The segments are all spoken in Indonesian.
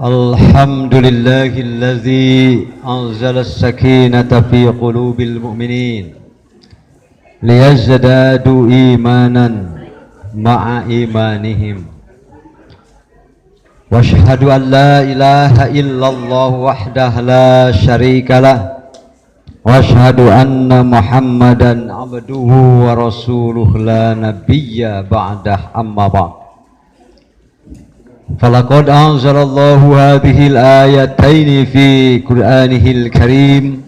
الحمد لله الذي أنزل السكينة في قلوب المؤمنين ليزدادوا إيمانا مع إيمانهم وأشهد أن لا إله إلا الله وحده لا شريك له وأشهد أن محمدا عبده ورسوله لا نبي بعده أما بعد فلقد أنزل الله هذه الآيتين في قرآنه الكريم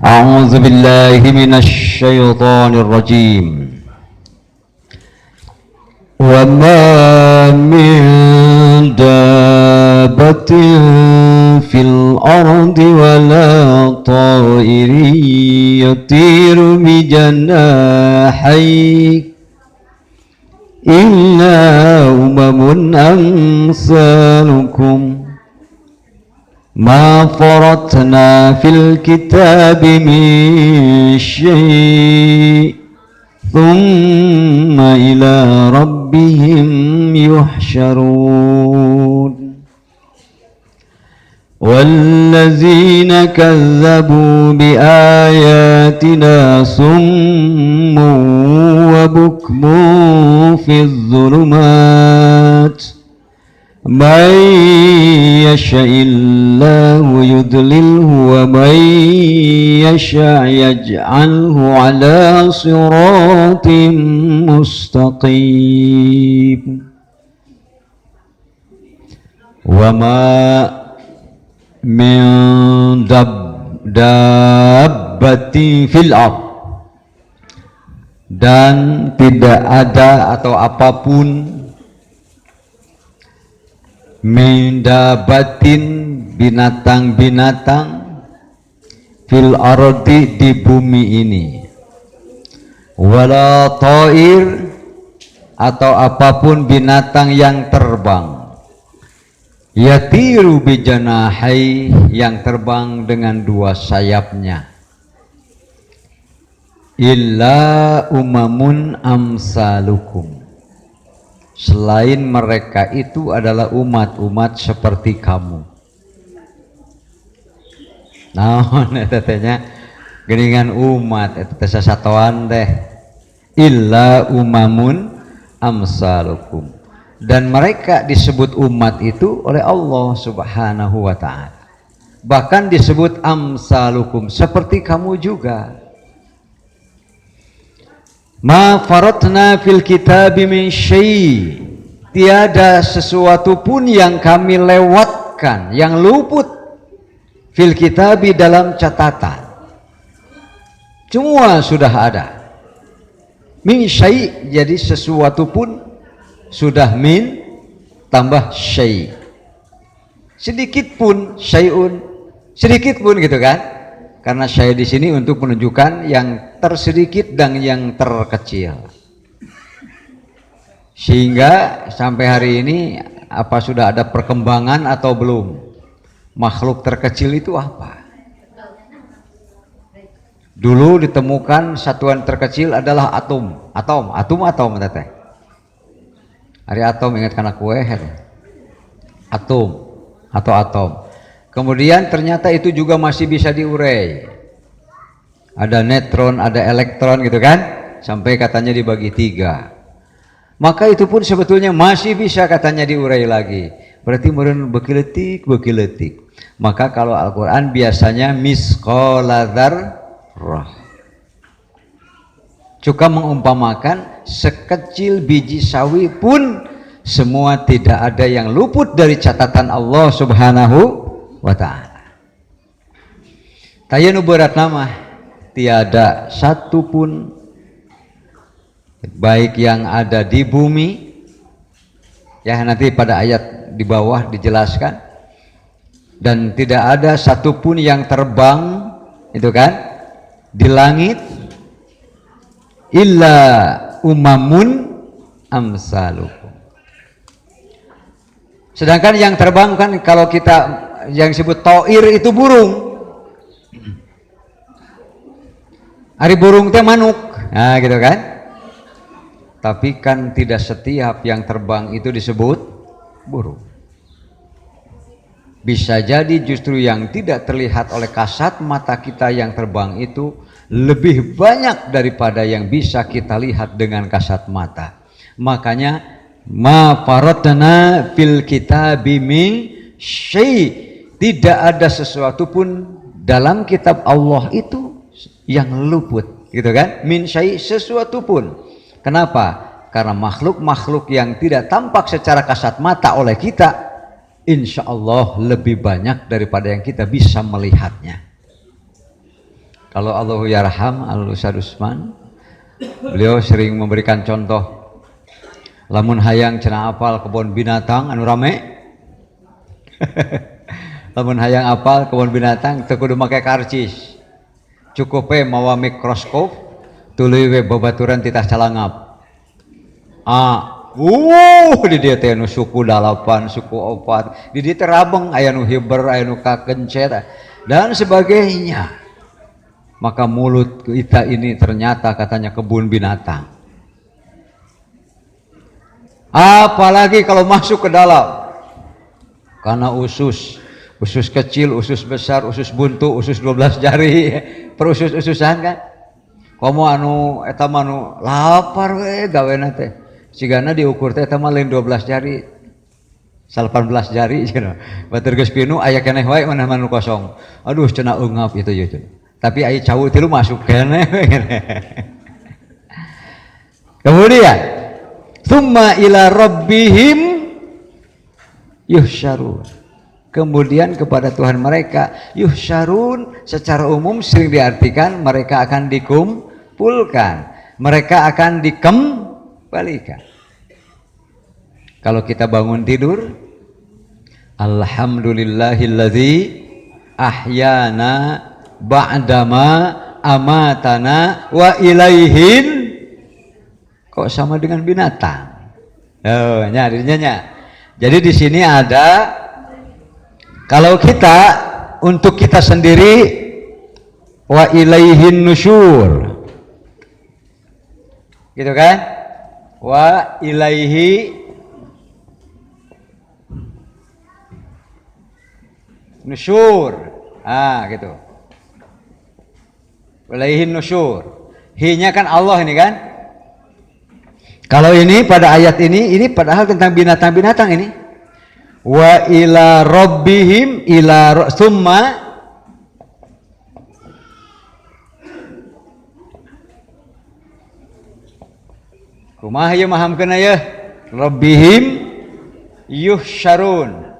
أعوذ بالله من الشيطان الرجيم وما من دابة في الأرض ولا طائر يطير بجناحيه إلا أمم أمثالكم ما فرطنا في الكتاب من شيء ثم إلى ربهم يحشرون والذين كذبوا بآياتنا صم وبكم في الظلمات من يشاء الله يضلله ومن يشاء يجعله على صراط مستقيم وما min dabbati fil ard, dan tidak ada atau apapun min dabbatin binatang-binatang fil ardi di bumi ini wala ta'ir atau apapun binatang yang terbang yatiru bijanahai yang terbang dengan dua sayapnya illa umamun amsalukum, selain mereka itu adalah umat-umat seperti kamu. Nah, tetenya geningan umat itu sasatoan teh illa umamun amsalukum, dan mereka disebut umat itu oleh Allah Subhanahu wa ta'ala, bahkan disebut amsalukum, seperti kamu juga. Ma faratna fil kitabi min syai', tiada sesuatu pun yang kami lewatkan, yang luput fil kitabi dalam catatan, semua sudah ada. Min syai', jadi sesuatu pun sudah min tambah syai', sedikit pun syai'un, sedikit pun gitu kan, karena syai' di sini untuk menunjukkan yang tersedikit dan yang terkecil. Sehingga sampai hari ini apa sudah ada perkembangan atau belum? Makhluk terkecil itu apa? Dulu ditemukan satuan terkecil adalah atom teteh. Hari atom ingat karena kue atom atau atom. Kemudian ternyata itu juga masih bisa diurai. Ada neutron, ada elektron gitu kan, sampai katanya dibagi 3. Maka itu pun sebetulnya masih bisa katanya diurai lagi. Berarti meureun bekiletik. Maka kalau Al-Qur'an biasanya misqala dzarrah, juga mengumpamakan sekecil biji sawi pun semua tidak ada yang luput dari catatan Allah Subhanahu wa ta'ala. Tayanu berat nama tiada satu pun baik yang ada di bumi, ya nanti pada ayat di bawah dijelaskan, dan tidak ada satupun yang terbang itu kan di langit illa umamun amsalukum. Sedangkan yang terbang kan kalau kita yang disebut to'ir itu burung. Ari burung teh manuk. Nah, gitu kan? Tapi kan tidak setiap yang terbang itu disebut burung. Bisa jadi justru yang tidak terlihat oleh kasat mata kita yang terbang itu lebih banyak daripada yang bisa kita lihat dengan kasat mata. Makanya ma faratna fil kitabi min syai', tidak ada sesuatu pun dalam kitab Allah itu yang luput, gitu kan? Min syai', sesuatu pun. Kenapa? Karena makhluk-makhluk yang tidak tampak secara kasat mata oleh kita, insya Allah lebih banyak daripada yang kita bisa melihatnya. Kalau Allahu yarham Al-Ustaz Usman, beliau sering memberikan contoh, lamun hayang cenah apal kebun binatang anu rame. Lamun hayang apal kebun binatang teu kudu make karcis, cukup mawa mikroskop tuluy we babaturan ti tas calangap. Di dieu teh nu suku 8, suku 4, di dieu teh rabeng aya nu hiber, aya nu kakencet dan sebagainya. Maka mulut kita ini ternyata katanya kebun binatang. Apalagi kalau masuk ke dalam, karena usus kecil, usus besar, usus buntu, usus 12 jari, perusus-ususan kan. Komo anu eta mah anu lapar we gawena teh. Sigana diukur teh eta mah lain 12 jari. 18 jari cenah. Batur geus pinu aya keneh wae maneh manu kosong. Aduh cenah eungap itu ya cenah. Tapi aya cawu tilu masuk keneh. Kemudian tsumma ila rabbihim yuhsyarun. Kemudian kepada Tuhan mereka yuhsyarun secara umum sering diartikan mereka akan dikumpulkan, mereka akan dikembalikan. Kalau kita bangun tidur, alhamdulillahilladzi ahyana ba'dama amatana wa ilaihin. Kok sama dengan binatang? Oh, nyarinya. Jadi di sini ada, kalau kita untuk kita sendiri wa ilaihin nusyur, gitu kan? Wa ilaihi nusyur, gitu. Ilaihin nusyur, hi-nya kan Allah ini kan. Kalau ini pada ayat ini padahal tentang binatang-binatang ini. Wa ila rabbihim ila summa kumaha ieu mahamkeun aya rabbihim yuhsyarun.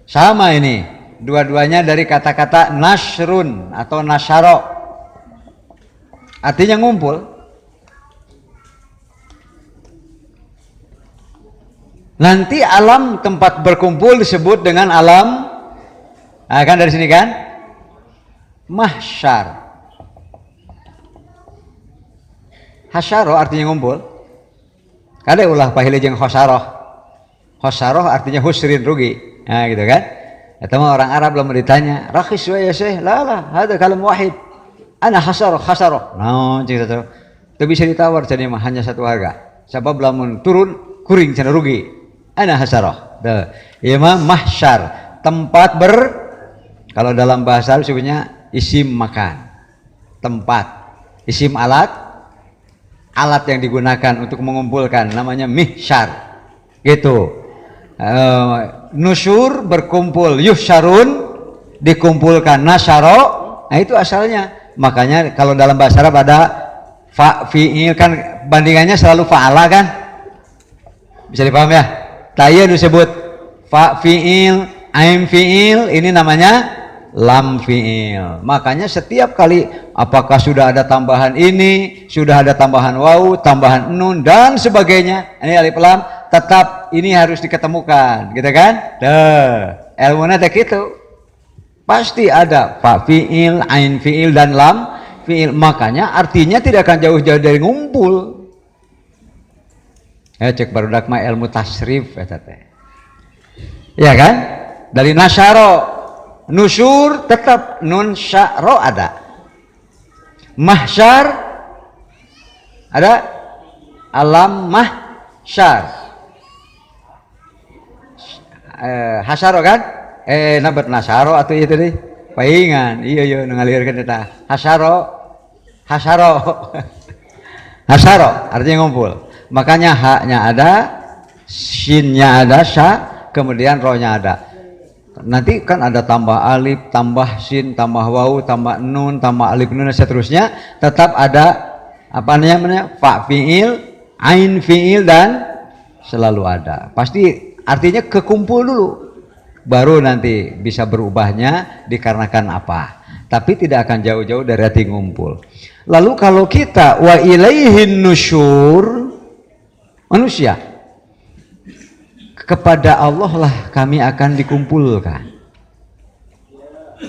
Sama ini, dua-duanya dari kata-kata nasrun atau nasyara. Artinya ngumpul. Nanti alam tempat berkumpul disebut dengan alam, kan dari sini kan, mahsyar. Hasyaro artinya ngumpul. Kada ulah pahili jeung khosaroh. Khosaroh artinya husrin, rugi. Nah gitu kan. Eta mah orang Arab belum ditanya, rakhis wa ya syekh? La, hada kalam wahid. Ana hasaroh. Naon cing satu. Teu bisa ditawar cenah mah hanya satu harga. Sabab lamun turun kuring cenah rugi. Ana hasaroh. Ieu mah mahsyar, tempat kalau dalam bahasa Arab sebutnya isim makan. Tempat. Isim alat yang digunakan untuk mengumpulkan namanya mihsyar. Gitu. Nusyur berkumpul, yuhsyarun dikumpulkan, nasyaro, nah itu asalnya. Makanya kalau dalam bahasa Arab ada fi'il kan bandingannya selalu fa'ala kan, bisa dipaham ya. Taya disebut fi'il, ain fi'il, ini namanya lam fi'il. Makanya setiap kali apakah sudah ada tambahan ini, sudah ada tambahan waw, tambahan nun dan sebagainya, ini alif lam, tetap ini harus diketemukan, gitu kan? Ilmunya teh gitu. Pasti ada fa fi'il, ain fi'il dan lam fi'il. Makanya artinya tidak akan jauh-jauh dari ngumpul. Cek barudak mah ilmu tasrif eta teh. Ya kan? Dari nasyaro, nusyur tetap nun sya'ro ada. Mahsyar ada, alam mahsyar. hasaro kan nabat nasaro atau itu deh paingan iya ngalirkan kita hasaro hasaro artinya ngumpul, makanya haknya ada, shinnya ada, sya, kemudian rohnya ada. Nanti kan ada tambah alif, tambah shin, tambah wawu, tambah nun, tambah alif nun dan seterusnya, tetap ada apa namanya fa fiil, ain fiil dan selalu ada. Pasti artinya kekumpul dulu, baru nanti bisa berubahnya dikarenakan apa. Tapi tidak akan jauh-jauh dari arti ngumpul. Lalu kalau kita wa ilaihin nusyur, manusia kepada Allah lah kami akan dikumpulkan.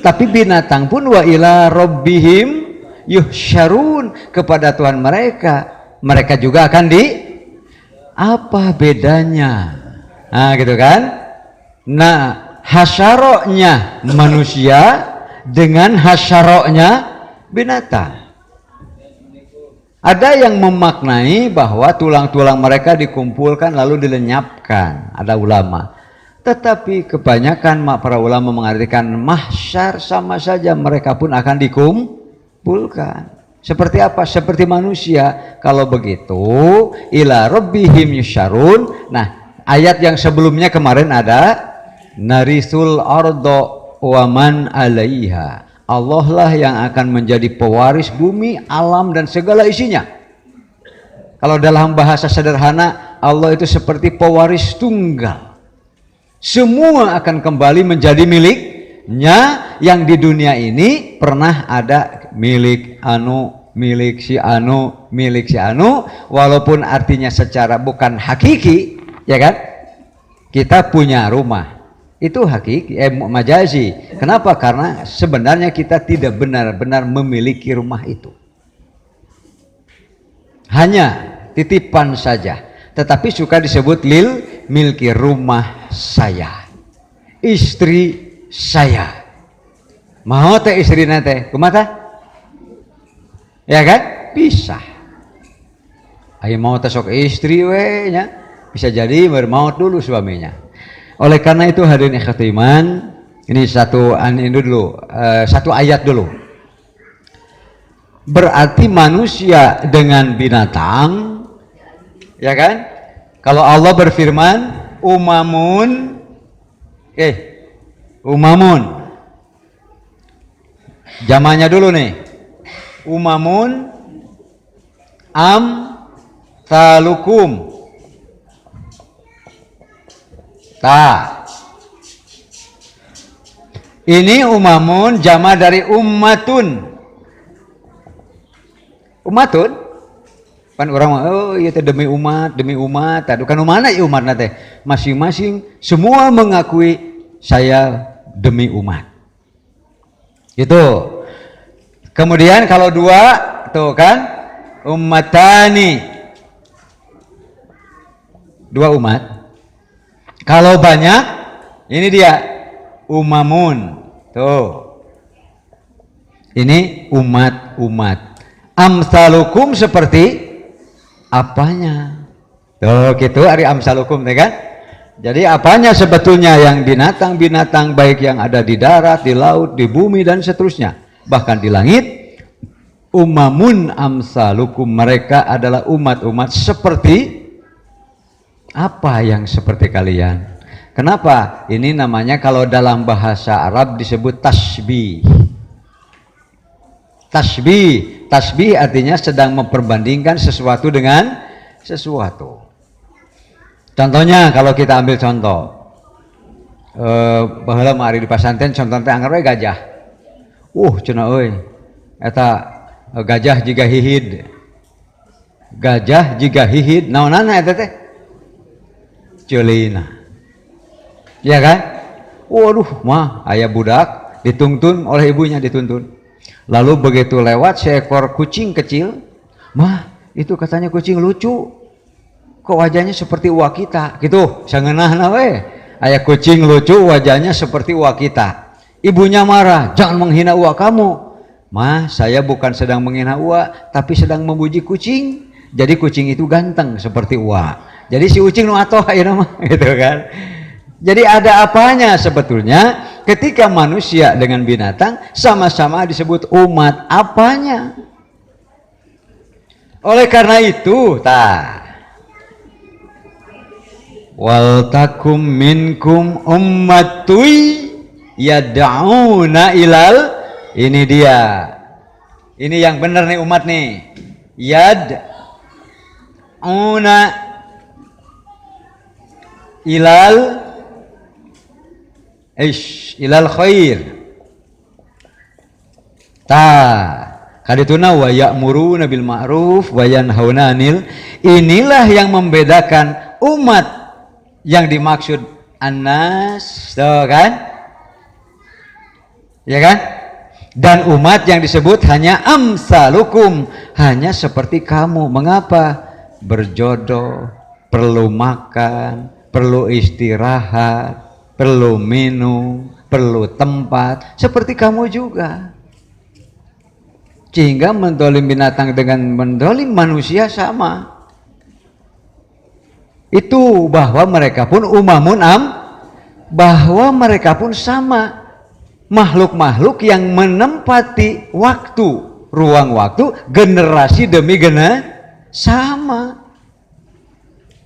Tapi binatang pun wa ila rabbihim yuhsyarun, kepada Tuhan mereka juga akan apa bedanya? Nah gitu kan. Nah hasyaroknya manusia dengan hasyaroknya binatang. Ada yang memaknai bahwa tulang-tulang mereka dikumpulkan lalu dilenyapkan, ada ulama. Tetapi kebanyakan para ulama mengartikan mahsyar sama saja, mereka pun akan dikumpulkan. Seperti apa? Seperti manusia. Kalau begitu, ila rabbihim yusyarun. Nah, ayat yang sebelumnya kemarin ada narisul ardo wa man alaiha. Allah lah yang akan menjadi pewaris bumi, alam dan segala isinya. Kalau dalam bahasa sederhana, Allah itu seperti pewaris tunggal. Semua akan kembali menjadi miliknya, yang di dunia ini pernah ada milik anu, milik si anu, milik si anu, walaupun artinya secara bukan hakiki, ya kan? Kita punya rumah. Itu hakiki, majazi. Kenapa? Karena sebenarnya kita tidak benar-benar memiliki rumah itu. Hanya titipan saja. Tetapi suka disebut lil milki, rumah saya, istri saya. Mau teh istri nate, kumata? Ya kan? Bisa. Ayo mau tesok istri we nya. Bisa jadi bermaut dulu suaminya. Oleh karena itu hadirin ikhwati iman, ini satu ayat dulu. Berarti manusia dengan binatang, ya kan? Kalau Allah berfirman, umamun, jamannya dulu nih, umamun, talukum. Ini umamun jama dari ummatun. Ummatun kan orang iya demi umat, aduh kan mana ya umat nate, masing-masing semua mengakui saya demi umat. Gitu. Kemudian kalau dua tuh kan ummatani, dua umat. Kalau banyak, ini dia umamun. Tuh. Ini umat-umat. Amsalukum seperti apanya? Tuh gitu ari amsalukum kan? Jadi apanya sebetulnya yang binatang-binatang baik yang ada di darat, di laut, di bumi dan seterusnya. Bahkan di langit, umamun amsalukum, mereka adalah umat-umat seperti apa yang seperti kalian. Kenapa? Ini namanya kalau dalam bahasa Arab disebut tasbih. Tasbih artinya sedang memperbandingkan sesuatu dengan sesuatu. Contohnya kalau kita ambil contoh, baheula mari di pasantren contoh teh anggar we gajah. Cenah euy. Eta gajah jiga hihid. Gajah jiga hihid, naonana eta teh? Ceulina. Ya kan? Waduh, mah aya budak dituntun oleh ibunya dituntun. Lalu begitu lewat seekor kucing kecil, mah itu katanya kucing lucu. Kok wajahnya seperti uak kita? Gitu, sangeunahna we. Aya kucing lucu wajahnya seperti uak kita. Ibunya marah, jangan menghina uak kamu. Mah, saya bukan sedang menghina uak, tapi sedang memuji kucing. Jadi kucing itu ganteng seperti uak. Jadi si ucing nu atoh ayeuna mah gitu kan. Jadi ada apanya sebetulnya ketika manusia dengan binatang sama-sama disebut umat, apanya? Oleh karena itu, wal takum minkum ummatui yad'una ilal, ini dia. Ini yang benar nih umat nih. Yad'una ilal khair. Kadituna wa ya'muruna bil ma'ruf wa yanhauna 'anil. Inilah yang membedakan umat yang dimaksud annas, tuh kan? Ya kan? Dan umat yang disebut hanya amsalukum, hanya seperti kamu. Mengapa? Berjodoh, perlu makan, perlu istirahat, perlu minum, perlu tempat, seperti kamu juga. Sehingga mendolim binatang dengan mendolim manusia sama. Itu bahwa mereka pun bahwa mereka pun sama. Makhluk-makhluk yang menempati waktu, ruang waktu, generasi demi sama.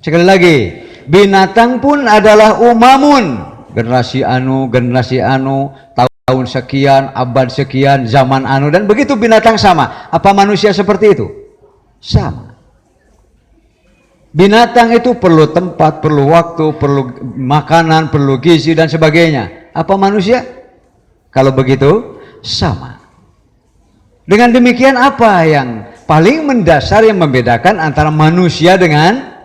Sekali lagi, binatang pun adalah umamun, generasi anu, tahun sekian, abad sekian, zaman anu, dan begitu binatang sama. Apa manusia seperti itu? Sama. Binatang itu perlu tempat, perlu waktu, perlu makanan, perlu gizi dan sebagainya. Apa manusia? Kalau begitu sama. Dengan demikian apa yang paling mendasar yang membedakan antara manusia dengan,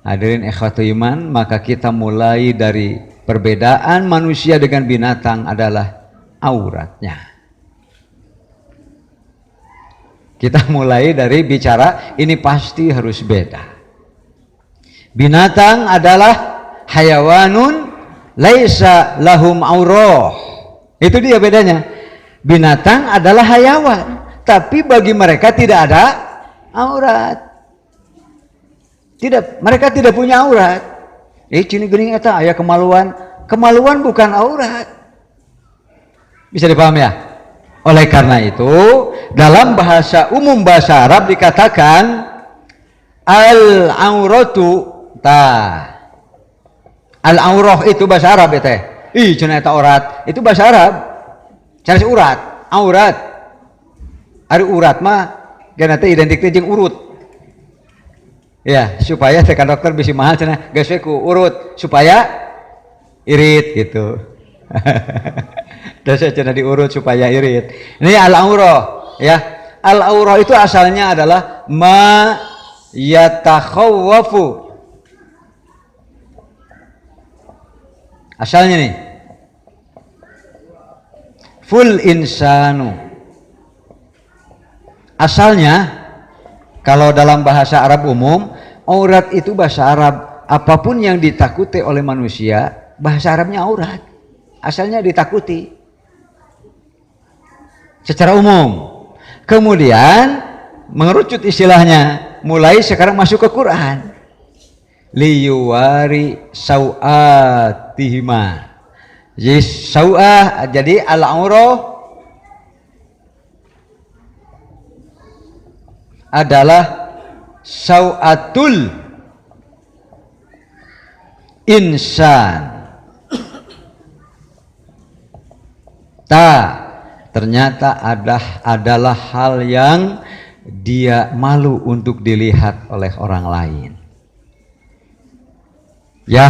hadirin ikhwatul iman, maka kita mulai dari perbedaan manusia dengan binatang adalah auratnya. Kita mulai dari bicara ini pasti harus beda. Binatang adalah hayawanun laisa lahum aurah. Itu dia bedanya. Binatang adalah hayawan, tapi bagi mereka tidak ada aurat. Mereka tidak punya aurat. Cini geuning eta aya kemaluan. Kemaluan bukan aurat. Bisa dipahami ya? Oleh karena itu, dalam bahasa umum bahasa Arab dikatakan al-auratu al-aurah itu bahasa Arab ya teh. Cenah eta aurat, itu bahasa Arab. Cara urat, aurat. Ari urat mah gana teh identik teh jeung urut. Ya, supaya tekan dokter bisi mahal cenah geus we ku urut supaya irit gitu. Terus cenah diurut supaya irit. Ini al-aurah ya. Al-aurah itu asalnya adalah ma yatakhawwafu. Asalnya nih, full insanu. Asalnya, kalau dalam bahasa Arab umum, aurat itu bahasa Arab. Apapun yang ditakuti oleh manusia, bahasa Arabnya aurat. Asalnya ditakuti. Secara umum. Kemudian, mengerucut istilahnya, mulai sekarang masuk ke Quran. Liyuwari sau'atihima. Jadi sau'ah, jadi al-aurah adalah sau'atul insan. Ternyata adalah hal yang dia malu untuk dilihat oleh orang lain. Ya,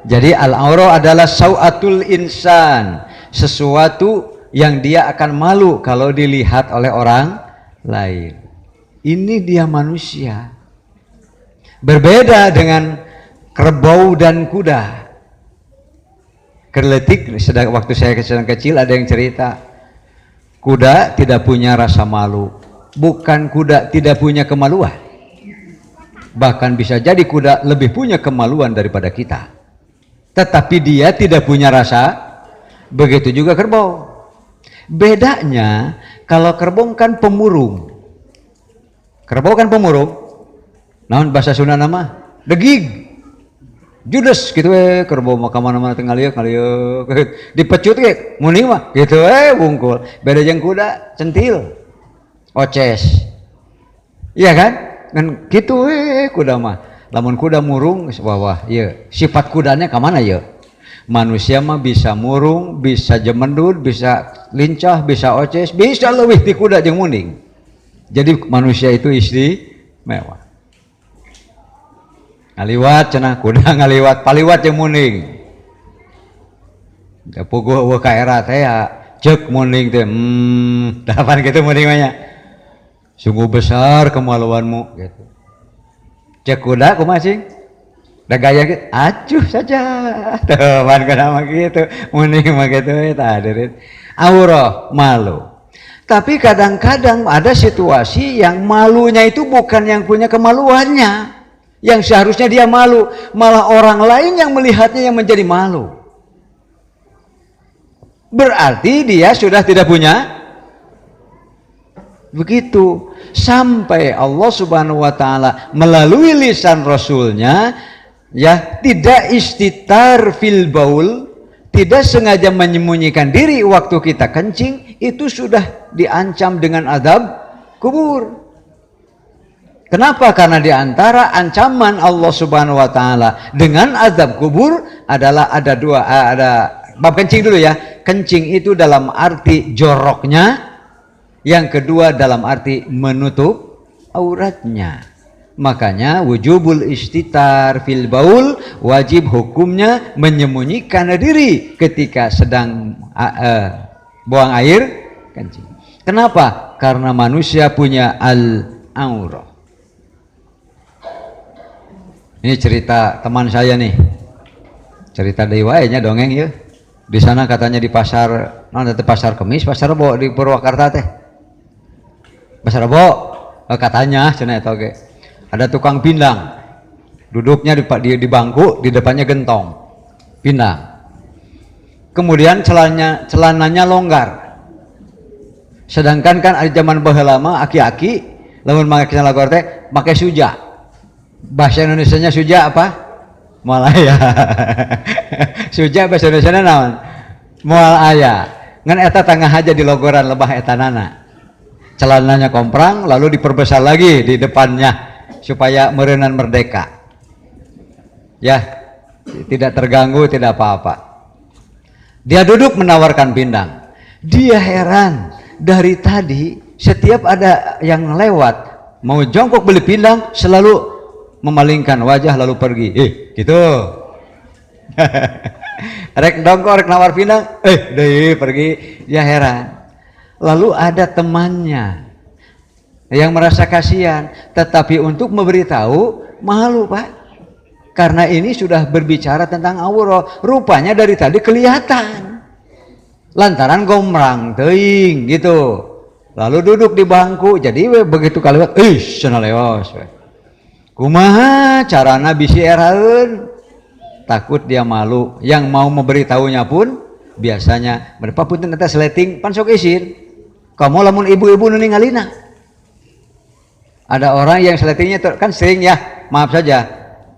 jadi al-aurah adalah sau'atul insan, sesuatu yang dia akan malu kalau dilihat oleh orang lain. Ini dia manusia. Berbeda dengan kerbau dan kuda. Kerletik, waktu saya kecil ada yang cerita, kuda tidak punya rasa malu. Bukan kuda tidak punya kemaluan. Bahkan bisa jadi kuda lebih punya kemaluan daripada kita. Tetapi dia tidak punya rasa. Begitu juga kerbau. Bedanya, kalau kerbau kan pemurung. Kerbau kan pemurung. Namun bahasa Sunda nama degig. judes gitu keur bawa ka mana-mana teh ngalieu dipecut ge muni mah gitu bungkul beda jeung kuda centil oces iya kan gitu kuda mah lamun kuda murung wah ieu sifat kudanya ka mana ieu manusia mah bisa murung bisa jemendut bisa lincah bisa oces bisa leuwih ti kuda jeung munding jadi manusia itu istimewa ngaliwat cenah kuda ngaliwat paliwat jeung munding da puguh eueuh ka era teh ceuk munding teh dapan kitu munding mah nya sungguh besar kemaluanmu gitu cek kuda kumaha cing da gaya gitu acuh saja teu pan kuda mah kitu munding mah kitu eta hadirin aurah malu tapi kadang-kadang ada situasi yang malunya itu bukan yang punya kemaluannya yang seharusnya dia malu, malah orang lain yang melihatnya yang menjadi malu. Berarti dia sudah tidak punya begitu. Sampai Allah Subhanahu wa taala melalui lisan Rasulnya ya tidak istitar fil baul, tidak sengaja menyembunyikan diri waktu kita kencing, itu sudah diancam dengan azab kubur. Kenapa? Karena diantara ancaman Allah Subhanahu wa taala dengan azab kubur adalah ada dua, ada bab kencing dulu ya. Kencing itu dalam arti joroknya, yang kedua dalam arti menutup auratnya. Makanya wujubul istitar fil baul, wajib hukumnya menyembunyikan diri ketika sedang buang air kencing. Kenapa? Karena manusia punya al-aurah. Ini cerita teman saya nih, cerita deui nya dongeng ya. Di sana katanya di pasar, pasar Kemis, pasar Rebo di Purwakarta teh. Pasar Rebo katanya cenah eta oge. Ada tukang pindang, duduknya di bangku, di depannya gentong, pindang. Kemudian celananya longgar. Sedangkan kan di zaman baheula mah aki-aki lamun make celana longgar teh make suja. Bahasa Indonesianya suja apa? Malaya. Suja bahasa Indonesianya naon? Moal aya. Ngan eta tangah aja di logoran lebah etanana. Celananya komprang lalu diperbesar lagi di depannya supaya meureunan merdeka. Ya, tidak terganggu, tidak apa-apa. Dia duduk menawarkan pindang. Dia heran dari tadi setiap ada yang lewat mau jongkok beli pindang selalu memalingkan wajah lalu pergi. Gitu. Rek dongkok, rek nawar pindang, deui pergi. Dia heran. Lalu ada temannya yang merasa kasihan, tetapi untuk memberitahu malu Pak. Karena ini sudah berbicara tentang aurah. Rupanya dari tadi kelihatan. Lantaran gombrang teuing gitu. Lalu duduk di bangku. Jadi begitu kaliwat, cenah leos. Kumaha carana bisi eraeun, takut dia malu. Yang mau memberitahunya pun biasanya mereka punten eta sleting pan sok isin. Kamu lamun ibu-ibu nu ningalina. Ada orang yang sletingnya kan sering ya, maaf saja.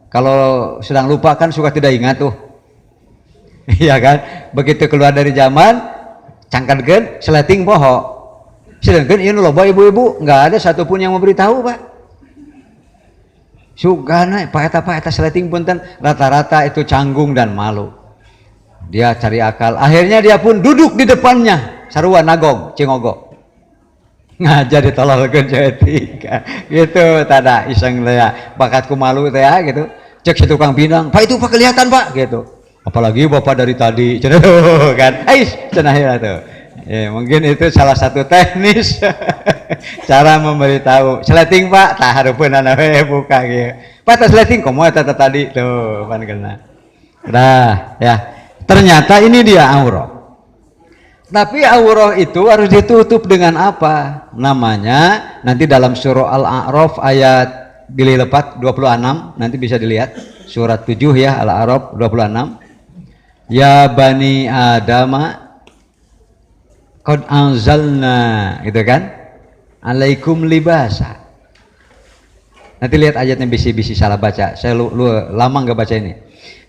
Kalau sedang lupa kan suka tidak ingat tuh. Iya kan? Begitu keluar dari zaman cangkadkeun sleting poho. Sedangkan ieu loba ibu-ibu enggak ada satupun yang memberitahu, Pak. Sugana pak eta sleting punten rata-rata itu canggung dan malu. Dia cari akal. Akhirnya dia pun duduk di depannya. Sarua nagong, cingogo. Ngajar ditololkeun ceeutik. Gitu tada iseng teh bakatku malu teh gitu. Cek si tukang pindang, "Pak itu Pak kelihatan, Pak." gitu. Apalagi Bapak dari tadi. Cenah kan. Cenah ya tuh. Ya, mungkin itu salah satu teknis cara memberitahu. Sleting Pak, tah hareupeunana we buka gitu. Pak tah sleting komo eta tadi tuh pan kena. Nah, ya. Ternyata ini dia aurah. Tapi aurah itu harus ditutup dengan apa? Namanya nanti dalam surah Al-A'raf ayat dilipat 26 nanti bisa dilihat surat 7 ya Al-A'raf 26. Ya bani Adama qad anzalna gitu kan alaikum libasa. Nanti lihat ayatnya bisi-bisi salah baca, saya lama nggak baca ini.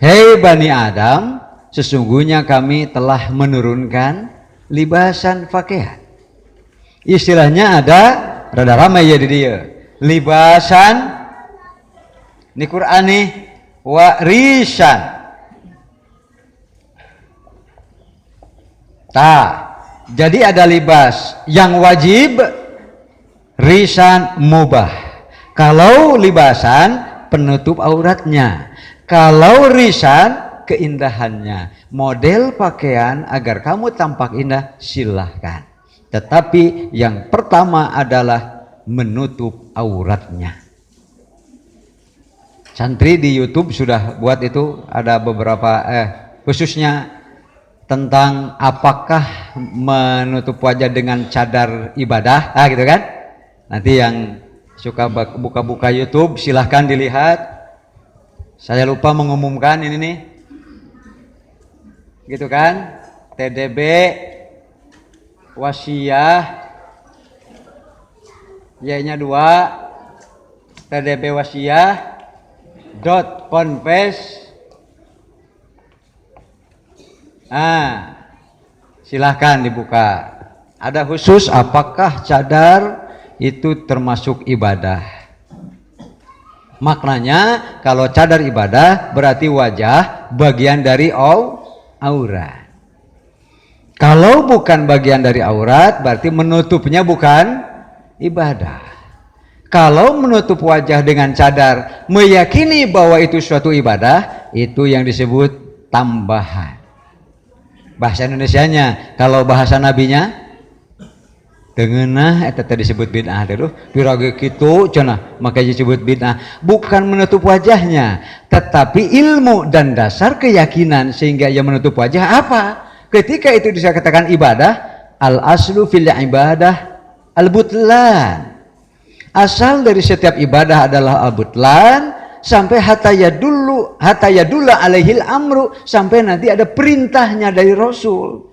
Hei Bani Adam, sesungguhnya kami telah menurunkan libasan pakaian. Istilahnya ada rada ramai ya di dia. Libasan ini Quran nih warisan. Jadi ada libas yang wajib, risan mubah. Kalau libasan penutup auratnya, kalau risan keindahannya. Model pakaian agar kamu tampak indah silahkan. Tetapi yang pertama adalah menutup auratnya. Santri di YouTube sudah buat itu, ada beberapa khususnya tentang apakah menutup wajah dengan cadar ibadah, gitu kan? Nanti yang suka buka-buka YouTube silahkan dilihat. Saya lupa mengumumkan ini nih, gitu kan? TDB Wasiyah, Y-nya 2, TDB Wasiyah .confess. Silahkan dibuka. Ada khusus apakah cadar itu termasuk ibadah. Maknanya kalau cadar ibadah berarti wajah bagian dari aurat. Kalau bukan bagian dari aurat berarti menutupnya bukan ibadah. Kalau menutup wajah dengan cadar meyakini bahwa itu suatu ibadah, itu yang disebut tambahan. Bahasa Indonesianya, kalau bahasa nabinya tengenah eta tadi disebut bid'ah terus pirage kitu cenah makanya disebut bid'ah. Bukan menutup wajahnya, tetapi ilmu dan dasar keyakinan sehingga ia menutup wajah apa? Ketika itu bisa katakan ibadah, al aslu fil ibadah al butlan. Asal dari setiap ibadah adalah al-butlan sampai hatta yadulla alaihil amru, sampai nanti ada perintahnya dari Rasul.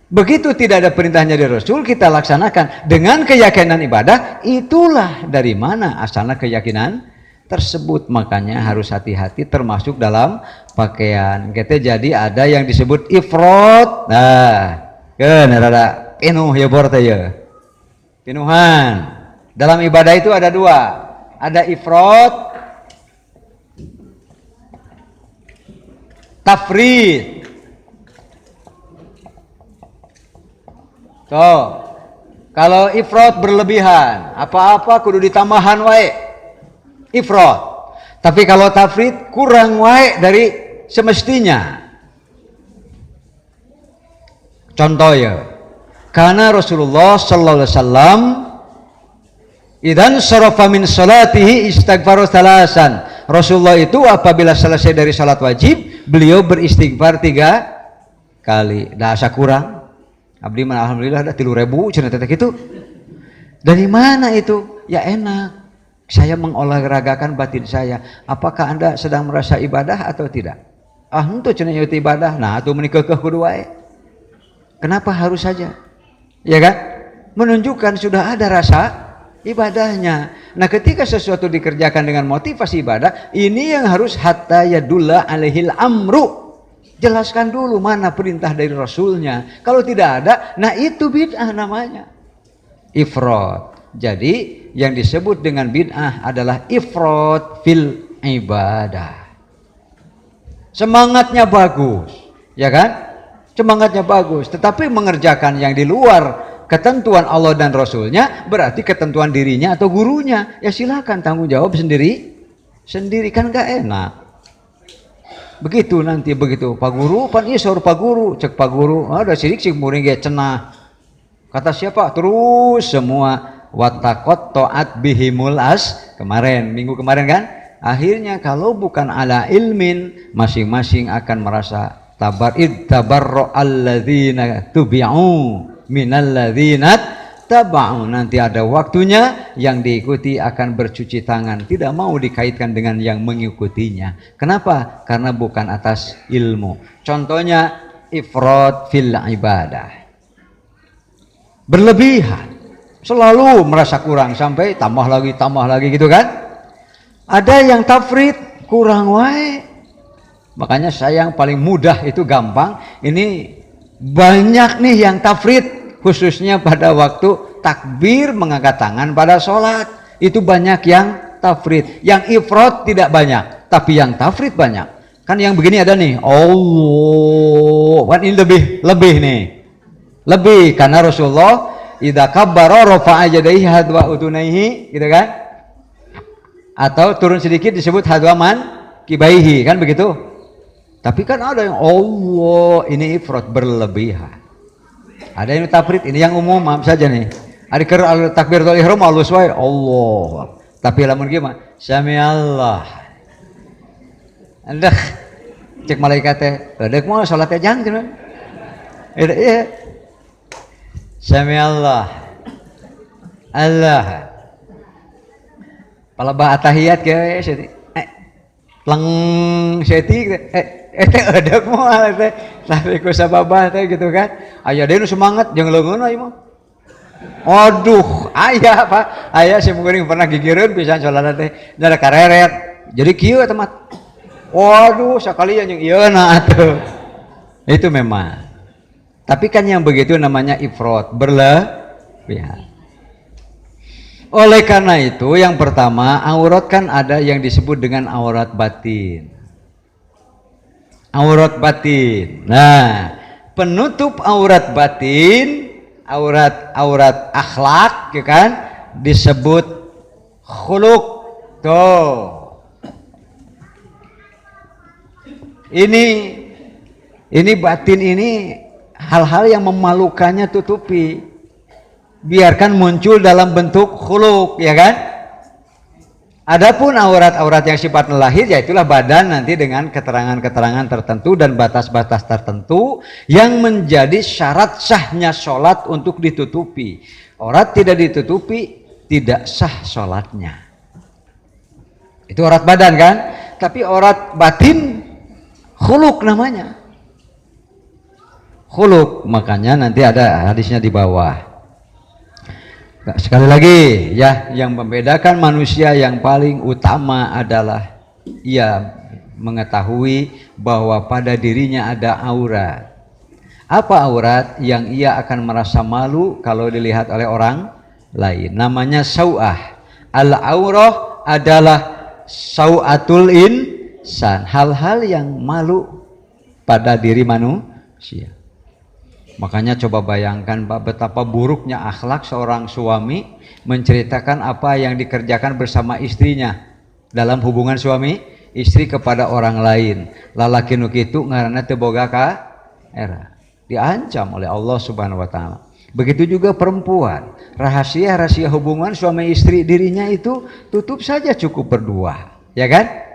Begitu tidak ada perintahnya dari Rasul, kita laksanakan dengan keyakinan ibadah. Itulah dari mana asalnya keyakinan tersebut. Makanya harus hati-hati termasuk dalam pakaian. Kita jadi ada yang disebut ifrot. Kan ada pinuh ya borte ya. Pinuhan. Dalam ibadah itu ada dua, ada ifrot, tafrid. Kalau ifrot berlebihan, apa-apa kudu ditambahan wae, ifrot. Tapi kalau tafrid kurang wae dari semestinya. Contoh ya, karena Rasulullah sallallahu alaihi wasallam idan sarafa min salatihi istighfaru salasan. Rasulullah itu apabila selesai dari salat wajib, beliau beristighfar 3 kali. Dah asa kurang. Abdi mah alhamdulillah ada 3.000 cenah teh kitu. Dari mana itu? Ya enak. Saya mengolahragakan batin saya. Apakah Anda sedang merasa ibadah atau tidak? Henteu cenah ieu ibadah. Nah, atuh meuni keukeuh kudu wae. Kenapa harus saja? Ya kan? Menunjukkan sudah ada rasa ibadahnya. Nah, ketika sesuatu dikerjakan dengan motivasi ibadah, ini yang harus hatta yadulla alaihil amru. Jelaskan dulu mana perintah dari Rasulnya. Kalau tidak ada, nah itu bid'ah namanya. Ifrot. Jadi yang disebut dengan bid'ah adalah ifrot fil ibadah. Semangatnya bagus, ya kan? Semangatnya bagus, tetapi mengerjakan yang di luar ketentuan Allah dan Rasulnya berarti ketentuan dirinya atau gurunya. Ya silakan tanggung jawab sendiri kan gak enak. Begitu nanti begitu Pak Guru pan isor Pak Guru cek Pak Guru ada sidik sih muring ge cenah. Kata siapa? Terus semua watakot toat bihimul minggu kemarin kan. Akhirnya kalau bukan ala ilmin, masing-masing akan merasa tabarro alladzina tubi'u minalladzina taba'u. Nanti ada waktunya yang diikuti akan bercuci tangan, tidak mau dikaitkan dengan yang mengikutinya. Kenapa? Karena bukan atas ilmu. Contohnya ifrad fil ibadah, berlebihan, selalu merasa kurang sampai tambah lagi gitu kan. Ada yang tafrid kurang wae, Makanya saya yang paling mudah itu gampang. Ini banyak nih yang tafrid, khususnya pada waktu takbir mengangkat tangan pada sholat. Itu banyak yang tafrid. Yang ifrad tidak banyak, tapi yang tafrid banyak. Kan yang begini ada nih, Allah, kan ini lebih nih. Lebih karena Rasulullah idza kabbara rafa'a yadayhi hadwa udunaihi, gitu kan? Atau turun sedikit disebut hadwaman kibaihi, kan begitu? Tapi kan ada yang Allah, ini ifrat berlebihan. Ada yang tafrid, ini yang umum saja nih. Ada ker takbiratul ihram halus wae Allah. Tapi lamun gimana? Sami Allah. Andah cek malaikat teh, "Deuk moal salat teh jang cenah." Iya. Sami Allah. Allah. Palebah atahiyat ge seuti. Leng seuti teh edek moal teh tapi ku sababah teh gitu kan. Aya deui nu semangat jeung leungeun ieu mah. Aduh, aya Pak. Aya si mungkin pernah gigireun pisan salat teh da kareret. Jadi kieu eta mah. Waduh, sakali yang ieuna atuh. Itu memang. Tapi kan yang begitu namanya ifrat, berlebihan. Oleh karena itu yang pertama, aurat kan ada yang disebut dengan aurat batin. Aurat batin. Nah, penutup aurat batin, aurat akhlak, ya kan, disebut khuluq. Tuh. Ini batin ini hal-hal yang memalukannya tutupi. Biarkan muncul dalam bentuk khuluq, ya kan? Adapun aurat-aurat yang sifat lahir, yaitulah badan nanti dengan keterangan-keterangan tertentu dan batas-batas tertentu yang menjadi syarat sahnya sholat untuk ditutupi. Aurat tidak ditutupi, tidak sah sholatnya. Itu aurat badan kan? Tapi aurat batin, khuluq namanya. Khuluq, makanya nanti ada hadisnya di bawah. Sekali lagi ya, yang membedakan manusia yang paling utama adalah ia mengetahui bahwa pada dirinya ada aurat. Apa aurat? Yang ia akan merasa malu kalau dilihat oleh orang lain. Namanya sau'ah. Al-aurah adalah sau'atul insan, hal-hal yang malu pada diri manusia. Makanya coba bayangkan betapa buruknya akhlak seorang suami menceritakan apa yang dikerjakan bersama istrinya dalam hubungan suami istri kepada orang lain. Lalaki nu kitu ngaranna teu boga ka era. Diancam oleh Allah Subhanahu wa taala. Begitu juga perempuan, rahasia-rahasia hubungan suami istri dirinya itu tutup saja, cukup berdua, ya kan?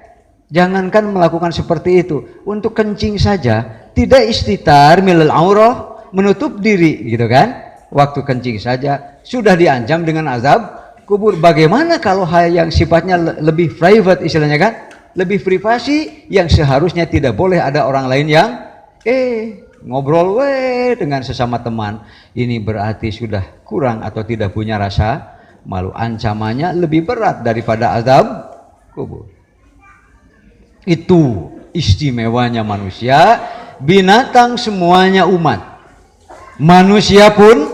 Jangankan melakukan seperti itu, untuk kencing saja tidak istitar milal aurah, menutup diri gitu kan, waktu kencing saja sudah diancam dengan azab kubur. Bagaimana kalau hal yang sifatnya lebih private, istilahnya kan, lebih privasi, yang seharusnya tidak boleh ada orang lain yang ngobrol dengan sesama teman. Ini berarti sudah kurang atau tidak punya rasa malu. Ancamannya lebih berat daripada azab kubur. Itu istimewanya manusia. Binatang semuanya umat, manusia pun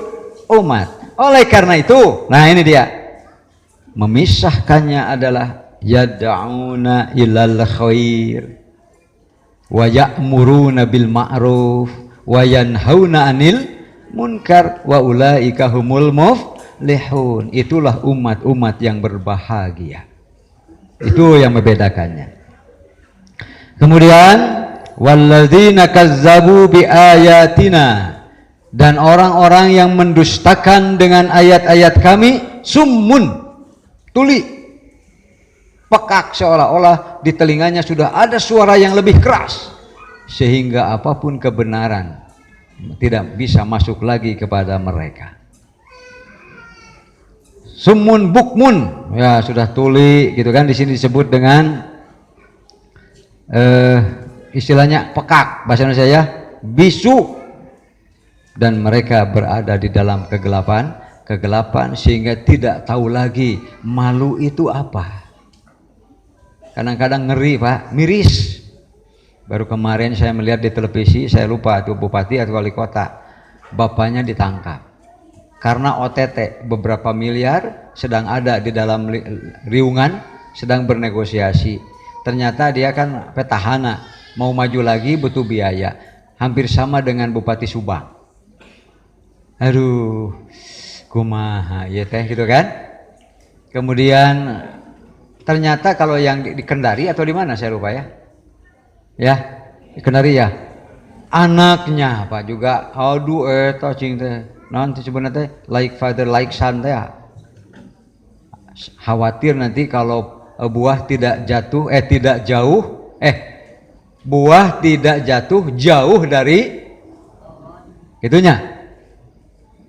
umat. Oleh karena itu, nah ini dia, memisahkannya adalah yad'una ilal khair wa ya'muruna bil ma'ruf wa yanhauna 'anil munkar wa ulaika humul muflihun. Itulah umat-umat yang berbahagia. Itu yang membedakannya. Kemudian walladzina kazzabu bi ayatina, dan orang-orang yang mendustakan dengan ayat-ayat kami, summun, tuli, pekak, seolah-olah di telinganya sudah ada suara yang lebih keras sehingga apapun kebenaran tidak bisa masuk lagi kepada mereka. Summun bukmun, ya sudah tuli gitu kan, di sini disebut dengan istilahnya pekak, bahasa Indonesia ya, bisu. Dan mereka berada di dalam kegelapan sehingga tidak tahu lagi malu itu apa. Kadang-kadang ngeri Pak, miris. Baru kemarin saya melihat di televisi, saya lupa itu bupati atau wali kota, bapaknya ditangkap karena OTT beberapa miliar sedang ada di dalam riungan, sedang bernegosiasi. Ternyata dia kan petahana, mau maju lagi butuh biaya, hampir sama dengan Bupati Subang. Aduh, kumaha ya teh gitu kan. Kemudian ternyata kalau yang di Kendari atau di mana saya lupa ya. Ya, di Kendari ya. Anaknya Pak juga, aduh eta cing teh. Nanti sebenarnya like father like son teh. Khawatir nanti kalau buah tidak jatuh tidak jauh buah tidak jatuh jauh dari itunya.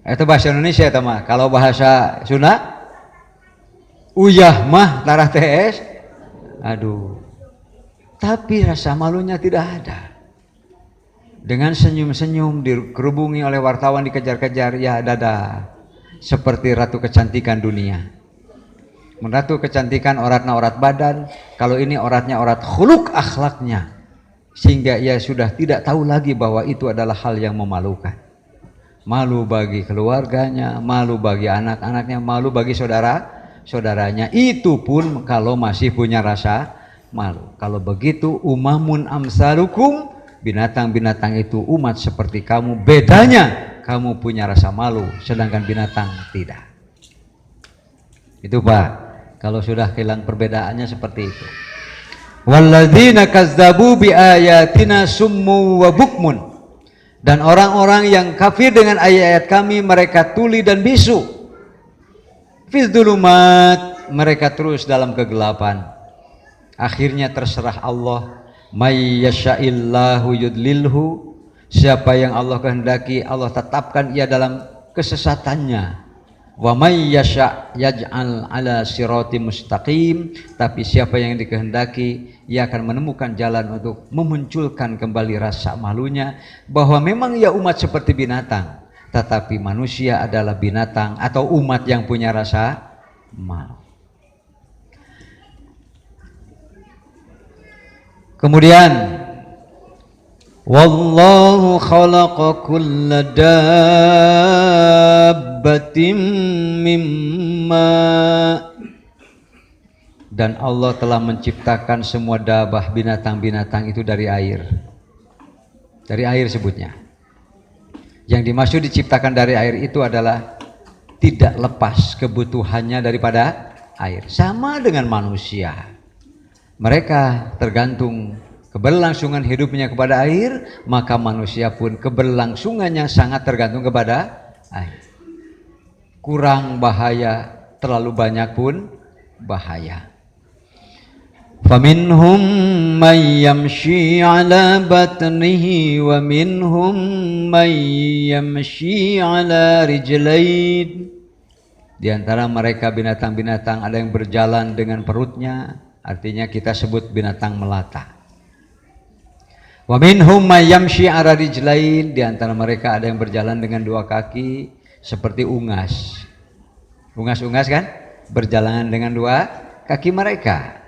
Itu bahasa Indonesia teman. Kalau bahasa Sunda uyah mah tarah TS. Aduh. Tapi rasa malunya tidak ada. Dengan senyum-senyum dikerubungi oleh wartawan dikejar-kejar, ya dada. Seperti ratu kecantikan dunia. Ratu kecantikan oratnya orat badan, kalau ini oratnya orat khuluk akhlaknya. Sehingga ia sudah tidak tahu lagi bahwa itu adalah hal yang memalukan. Malu bagi keluarganya, malu bagi anak-anaknya, malu bagi saudaranya. Itu pun kalau masih punya rasa malu. Kalau begitu umamun amsalukum, binatang-binatang itu umat seperti kamu. Bedanya kamu punya rasa malu, sedangkan binatang tidak. Itu Pak, kalau sudah hilang perbedaannya seperti itu. Walladzina kazzabu biayatina summu wa bukmun. Dan orang-orang yang kafir dengan ayat-ayat kami, mereka tuli dan bisu. Fi dzulumat, mereka terus dalam kegelapan. Akhirnya terserah Allah. May yasha'illahu yudlilhu, siapa yang Allah kehendaki Allah tetapkan ia dalam kesesatannya. Wa may yasha' yaj'al ala sirati mustaqim, tapi siapa yang dikehendaki ia akan menemukan jalan untuk memunculkan kembali rasa malunya, bahwa memang ia umat seperti binatang, tetapi manusia adalah binatang atau umat yang punya rasa malu. Kemudian wallahu khalaqa kulla dabbatin mimma, dan Allah telah menciptakan semua dabah binatang-binatang itu dari air. Dari air sebutnya. Yang dimaksud diciptakan dari air itu adalah tidak lepas kebutuhannya daripada air. Sama dengan manusia. Mereka tergantung keberlangsungan hidupnya kepada air, maka manusia pun keberlangsungannya sangat tergantung kepada air. Kurang bahaya, terlalu banyak pun bahaya. Faminhum may yamshi ala batnihi wa minhum may yamshi ala rijlain. Di antara mereka binatang-binatang ada yang berjalan dengan perutnya, artinya kita sebut binatang melata. Wa minhum may yamshi ala rijlain, di antara mereka ada yang berjalan dengan dua kaki seperti ungas. Ungas-ungas kan? Berjalan dengan dua kaki mereka.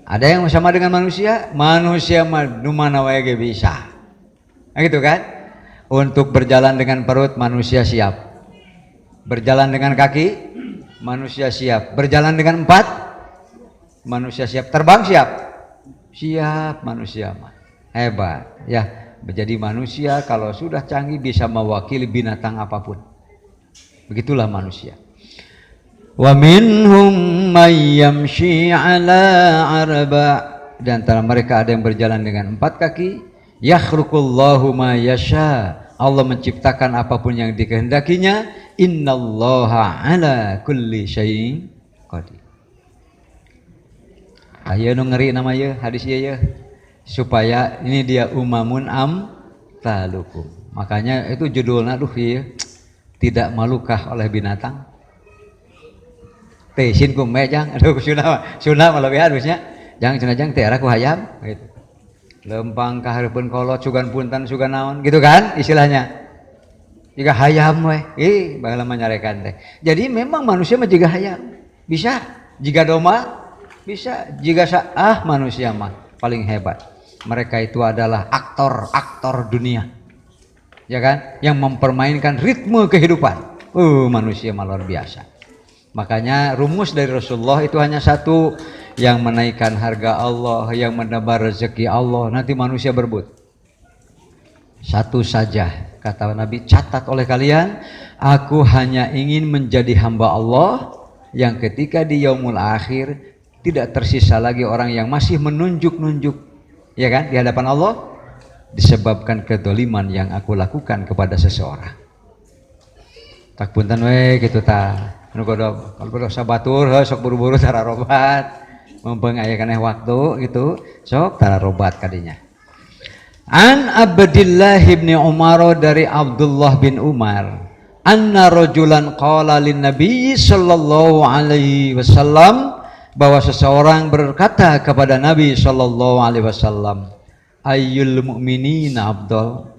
Ada yang sama dengan manusia, manusia mana wae ge bisa. Nah, gitu kan? Untuk berjalan dengan perut manusia siap. Berjalan dengan kaki manusia siap. Berjalan dengan empat manusia siap. Terbang siap? Siap manusia mah. Hebat ya. Menjadi manusia kalau sudah canggih bisa mewakili binatang apapun. Begitulah manusia. Wa minhum may yamshi ala arba, di antara mereka ada yang berjalan dengan empat kaki. Yakhluqullahu ma yasha, Allah menciptakan apapun yang dikehendakinya. Innallaha ala kulli syai'in qadir. Ayo nu ngeri nama ye hadis ye supaya ini dia umamun talukum. Makanya itu judulnya ye, tidak malukah oleh binatang? Tesin kum mejang, aduh sunah lebih harusnya. Jangan teh ku hayam gitu. Lempang kahareupeun kolot sugan punten sugan naon gitu kan istilahnya. Jika hayam we, baheula nyarekan teh. Jadi memang manusia mah jiga hayam. Bisa, jika doma bisa, jika manusia mah paling hebat. mereka itu adalah aktor-aktor dunia, ya kan, yang mempermainkan ritme kehidupan. Manusia luar biasa. Makanya rumus dari Rasulullah itu hanya satu, yang menaikkan harga Allah, yang menambah rezeki Allah, nanti manusia berebut. Satu saja, kata Nabi, catat oleh kalian, aku hanya ingin menjadi hamba Allah yang ketika di yaumul akhir tidak tersisa lagi orang yang masih menunjuk-nunjuk, ya kan, di hadapan Allah disebabkan kedoliman yang aku lakukan kepada seseorang. Tak punten we gitu ta. Nu kalau dosa batur sok buru-buru tara robat. Mumpung aya keneh waktu gitu, sok tara robat kadinya. An Abdillah bin Umar, dari Abdullah bin Umar, anna rajulan qala lin Nabi sallallahu alaihi wasallam, bahwa seseorang berkata kepada Nabi sallallahu alaihi wasallam, ayyul mu'minina afdal,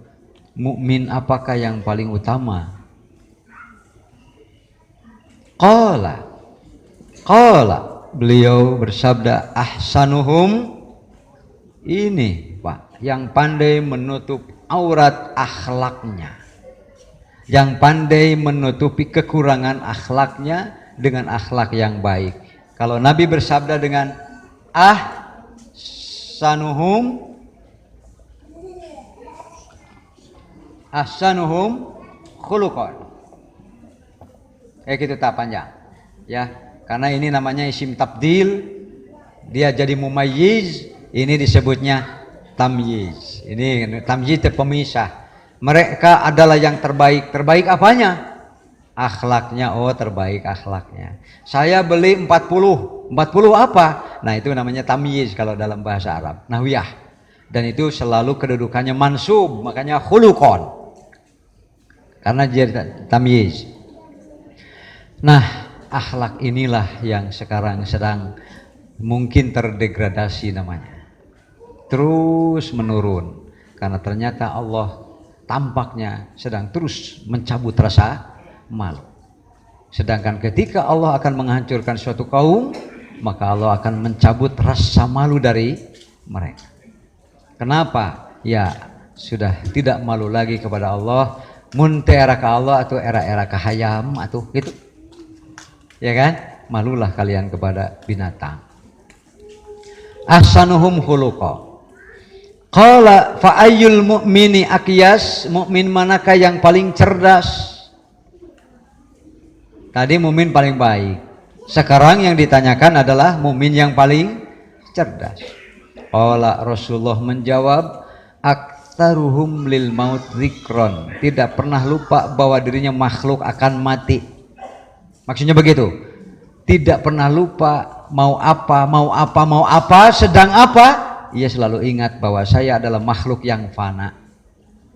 mukmin apakah yang paling utama? Qala beliau bersabda, ahsanuhum, ini Pak, yang pandai menutup aurat akhlaknya, yang pandai menutupi kekurangan akhlaknya dengan akhlak yang baik. Kalau Nabi bersabda dengan ahsanuhum khuluqan, kayak gitu tak panjang ya, karena ini namanya isim tabdil, dia jadi mumayyiz, ini disebutnya tamyiz. Ini tamyiz itu pemisah. Mereka adalah yang terbaik. Terbaik apanya? Akhlaknya. Oh, terbaik akhlaknya. Saya beli 40 apa? Nah, itu namanya tamyiz kalau dalam bahasa Arab nahwiyah, dan itu selalu kedudukannya mansub, makanya khuluqan, karena dia tamyiz. Nah, akhlak inilah yang sekarang sedang mungkin terdegradasi namanya, terus menurun, karena ternyata Allah tampaknya sedang terus mencabut rasa malu. Sedangkan ketika Allah akan menghancurkan suatu kaum, maka Allah akan mencabut rasa malu dari mereka. Kenapa? Ya, sudah tidak malu lagi kepada Allah, mun teu era ka Allah atau era-era ka hayam atuh gitu. Ya kan? Malulah kalian kepada binatang. Ahsanuhum khuluqa. Qala fa ayyul mu'mini aqyas, mukmin manakah yang paling cerdas? Tadi mukmin paling baik. Sekarang yang ditanyakan adalah mukmin yang paling cerdas. Qala Rasulullah menjawab, aktaruhum lil maut dzikron, tidak pernah lupa bahwa dirinya makhluk akan mati. Maksudnya begitu, tidak pernah lupa mau apa, sedang apa, ia selalu ingat bahwa saya adalah makhluk yang fana,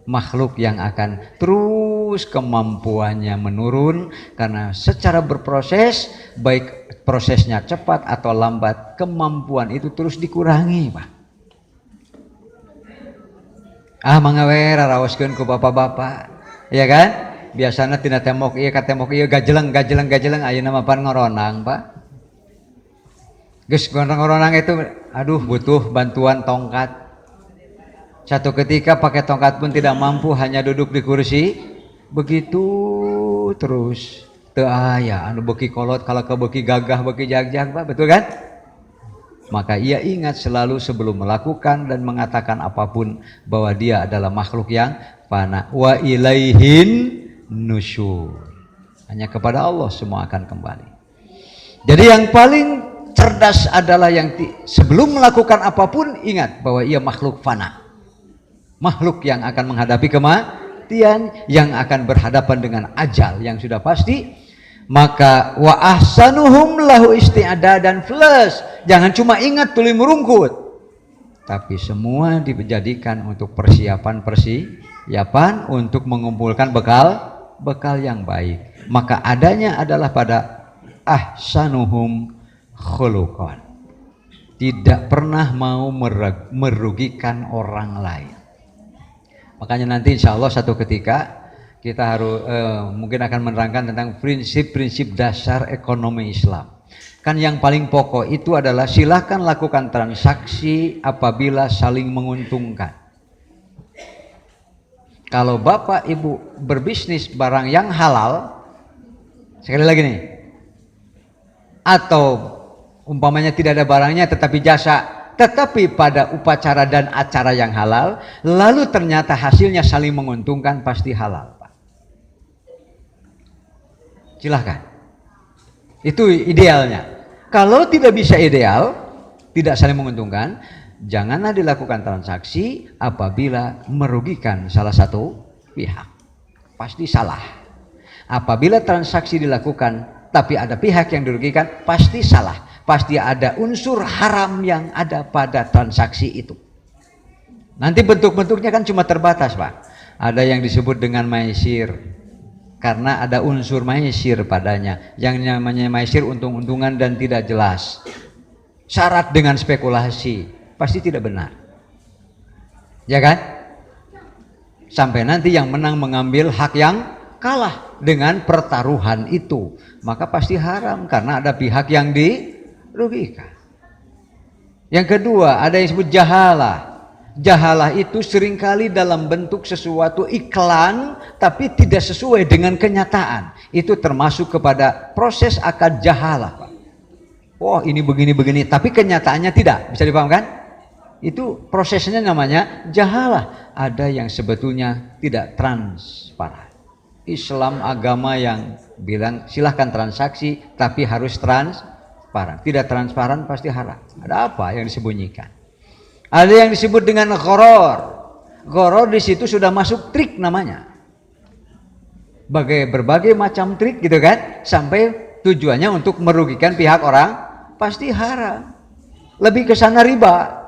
makhluk yang akan terus kemampuannya menurun, karena secara berproses, baik prosesnya cepat atau lambat, kemampuan itu terus dikurangi, Pak. Mangawe raoskeun ku bapak-bapak, ya kan? Biasanya tina tembok iya ka tembok iya gajeleng ayeuna mah pan ngoronang, Pak. Geus ngoronang itu aduh butuh bantuan tongkat. Satu ketika pakai tongkat pun tidak mampu, hanya duduk di kursi. Begitu terus. Teu aya anu beuki kolot, kalau ke beuki gagah, beuki jagjag, Pak, betul kan? Maka ia ingat selalu sebelum melakukan dan mengatakan apapun bahwa dia adalah makhluk yang fana. Wa ilaihin nusyur, hanya kepada Allah semua akan kembali. Jadi yang paling cerdas adalah yang sebelum melakukan apapun ingat bahwa ia makhluk fana, makhluk yang akan menghadapi kematian, yang akan berhadapan dengan ajal yang sudah pasti. Maka wa ahsanuhum lahu isti'dadan, plus jangan cuma ingat tuluy merungkut, tapi semua dijadikan untuk persiapan untuk mengumpulkan bekal yang baik. Maka adanya adalah pada ahsanuhum khuluqan, tidak pernah mau merugikan orang lain. Makanya nanti insya Allah satu ketika kita harus mungkin akan menerangkan tentang prinsip-prinsip dasar ekonomi Islam. Kan yang paling pokok itu adalah silakan lakukan transaksi apabila saling menguntungkan. Kalau bapak ibu berbisnis barang yang halal, sekali lagi nih, atau umpamanya tidak ada barangnya tetapi jasa, tetapi pada upacara dan acara yang halal, lalu ternyata hasilnya saling menguntungkan, pasti halal, Pak. Silahkan. Itu idealnya. Kalau tidak bisa ideal, tidak saling menguntungkan, janganlah dilakukan transaksi apabila merugikan salah satu pihak. Pasti salah. Apabila transaksi dilakukan tapi ada pihak yang dirugikan, pasti salah. Pasti ada unsur haram yang ada pada transaksi itu. Nanti bentuk-bentuknya kan cuma terbatas, Pak. Ada yang disebut dengan maisir, karena ada unsur maisir padanya. Yang namanya maisir untung-untungan dan tidak jelas, syarat dengan spekulasi, pasti tidak benar, ya kan? Sampai nanti yang menang mengambil hak yang kalah dengan pertaruhan itu, maka pasti haram karena ada pihak yang dirugikan. Yang kedua, ada yang disebut jahalah. Jahalah itu seringkali dalam bentuk sesuatu iklan tapi tidak sesuai dengan kenyataan. Itu termasuk kepada proses akad jahalah, Pak. Oh, ini begini-begini, tapi kenyataannya tidak. Bisa dipahamkan? Itu prosesnya namanya jahalah. Ada yang sebetulnya tidak transparan. Islam agama yang bilang silahkan transaksi tapi harus transparan. Tidak transparan pasti haram. Ada apa yang disembunyikan? Ada yang disebut dengan gharar. Gharar di situ sudah masuk trik namanya. Berbagai macam trik gitu kan, sampai tujuannya untuk merugikan pihak orang, pasti haram. Lebih ke sana riba.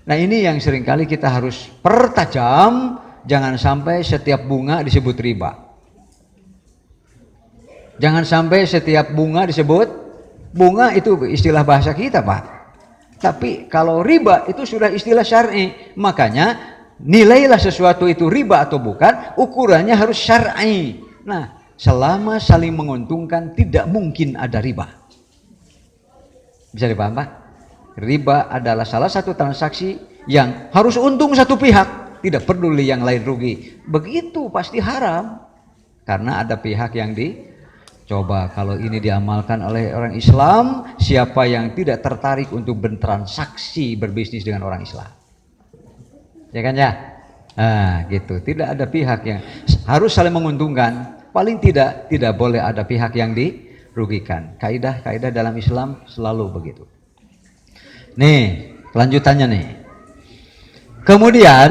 Nah, ini yang seringkali kita harus pertajam, jangan sampai setiap bunga disebut riba. Jangan sampai setiap bunga disebut bunga, itu istilah bahasa kita, Pak. Tapi kalau riba itu sudah istilah syar'i, makanya nilailah sesuatu itu riba atau bukan, ukurannya harus syar'i. Nah, selama saling menguntungkan tidak mungkin ada riba. Bisa dipaham, Pak? Riba adalah salah satu transaksi yang harus untung satu pihak, tidak peduli yang lain rugi. Begitu pasti haram karena ada pihak yang Coba kalau ini diamalkan oleh orang Islam, siapa yang tidak tertarik untuk bertransaksi, berbisnis dengan orang Islam? Ya kan ya? Nah, gitu. Tidak ada pihak yang harus saling menguntungkan. Paling tidak boleh ada pihak yang dirugikan. Kaidah dalam Islam selalu begitu. Nih, kelanjutannya nih. Kemudian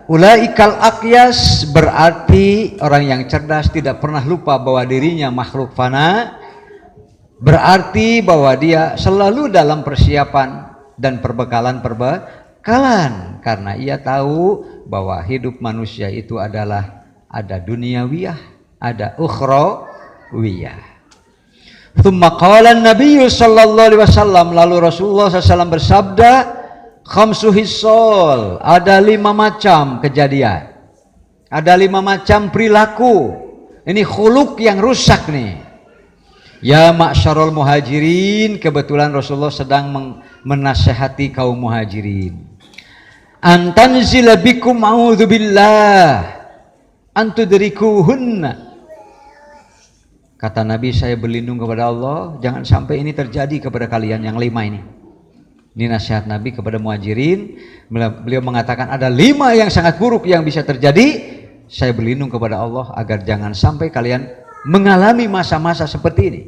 ulaikal aqyas, berarti orang yang cerdas tidak pernah lupa bahwa dirinya makhluk fana, berarti bahwa dia selalu dalam persiapan dan perbekalan karena ia tahu bahwa hidup manusia itu adalah ada duniawiyah, ada ukhrawiyah. Tsumma qala an-nabiy sallallahu alaihi wasallam, lalu Rasulullah SAW bersabda, khamsu hisol, ada 5 macam kejadian, ada 5 macam perilaku. Ini khuluk yang rusak nih. Ya ma'syarul muhajirin, kebetulan Rasulullah sedang menasihati kaum muhajirin. Antanzila bikum a'udzubillah antudrikuhunna. Kata Nabi, saya berlindung kepada Allah jangan sampai ini terjadi kepada kalian yang 5 ini. Ini nasihat Nabi kepada muhajirin. Beliau mengatakan ada 5 yang sangat buruk yang bisa terjadi. Saya berlindung kepada Allah agar jangan sampai kalian mengalami masa-masa seperti ini.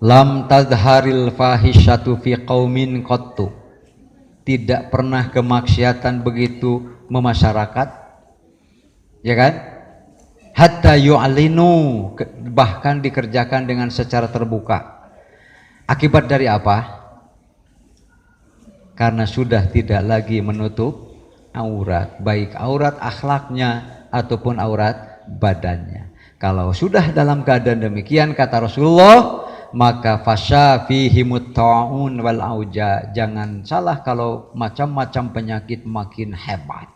Lam tadharil fahisyatu fi qaumin qattu. Tidak pernah kemaksiatan begitu memasyarakat. Ya kan? Hatta yu'linu, bahkan dikerjakan dengan secara terbuka. Akibat dari apa? Karena sudah tidak lagi menutup aurat, baik aurat akhlaknya ataupun aurat badannya. Kalau sudah dalam keadaan demikian, kata Rasulullah, maka fasya fihimut ta'un wal auja. Jangan salah kalau macam-macam penyakit makin hebat.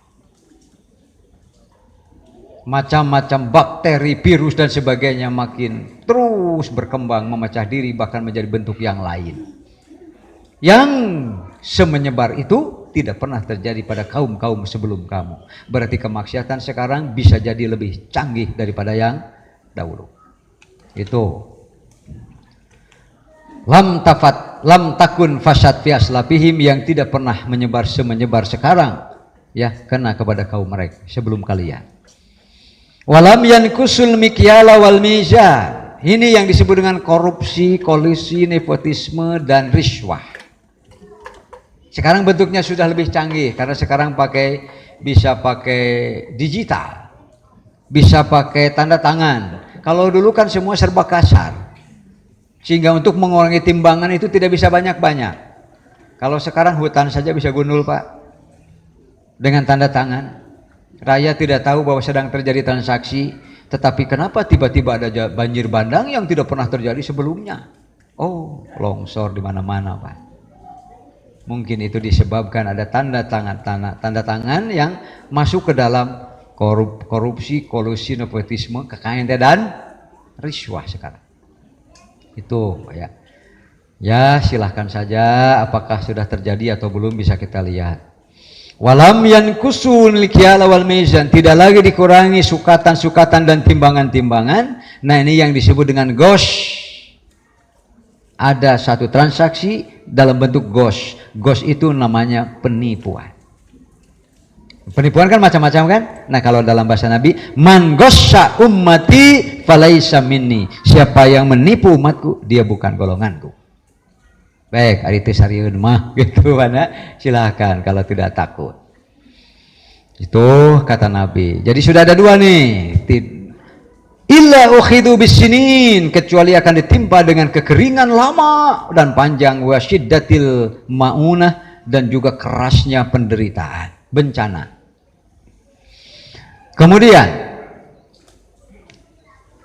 macam-macam bakteri, virus dan sebagainya makin terus berkembang, memecah diri, bahkan menjadi bentuk yang lain. Yang semenyebar itu tidak pernah terjadi pada kaum-kaum sebelum kamu. Berarti kemaksiatan sekarang bisa jadi lebih canggih daripada yang dahulu. Itu lam takun fasad fi aslafihim, yang tidak pernah menyebar semenyebar sekarang, ya, kena kepada kaum mereka sebelum kalian. Walam yankusul mikyala wal mizan. Ini yang disebut dengan korupsi, kolusi, nepotisme dan riswah. Sekarang bentuknya sudah lebih canggih karena sekarang bisa pakai digital, bisa pakai tanda tangan. Kalau dulu kan semua serba kasar, sehingga untuk mengurangi timbangan itu tidak bisa banyak-banyak. Kalau sekarang hutan saja bisa gundul, Pak, dengan tanda tangan. Rakyat tidak tahu bahwa sedang terjadi transaksi, tetapi kenapa tiba-tiba ada banjir bandang yang tidak pernah terjadi sebelumnya? Oh, longsor di mana-mana, Pak. Mungkin itu disebabkan ada tanda tangan yang masuk ke dalam korupsi, kolusi, nepotisme, kekayaan dan riswah sekarang. Itu ya. Ya, silahkan saja apakah sudah terjadi atau belum bisa kita lihat. Walam yankusul mikyala wal mizan, tidak lagi dikurangi sukatan-sukatan dan timbangan-timbangan. Nah, ini yang disebut dengan ghosh. Ada satu transaksi dalam bentuk ghosh. Ghosh itu namanya penipuan. Penipuan kan macam-macam kan? Nah, kalau dalam bahasa Nabi, man ghasya ummati falaisa minni. Siapa yang menipu umatku, dia bukan golonganku. Baik, ari teh sarieun mah gitu mana? Silakan kalau tidak takut. Itu kata Nabi. Jadi sudah ada dua nih. Illa ukhidu bisinin, kecuali akan ditimpa dengan kekeringan lama dan panjang, wa syiddatil maunah, dan juga kerasnya penderitaan, bencana. Kemudian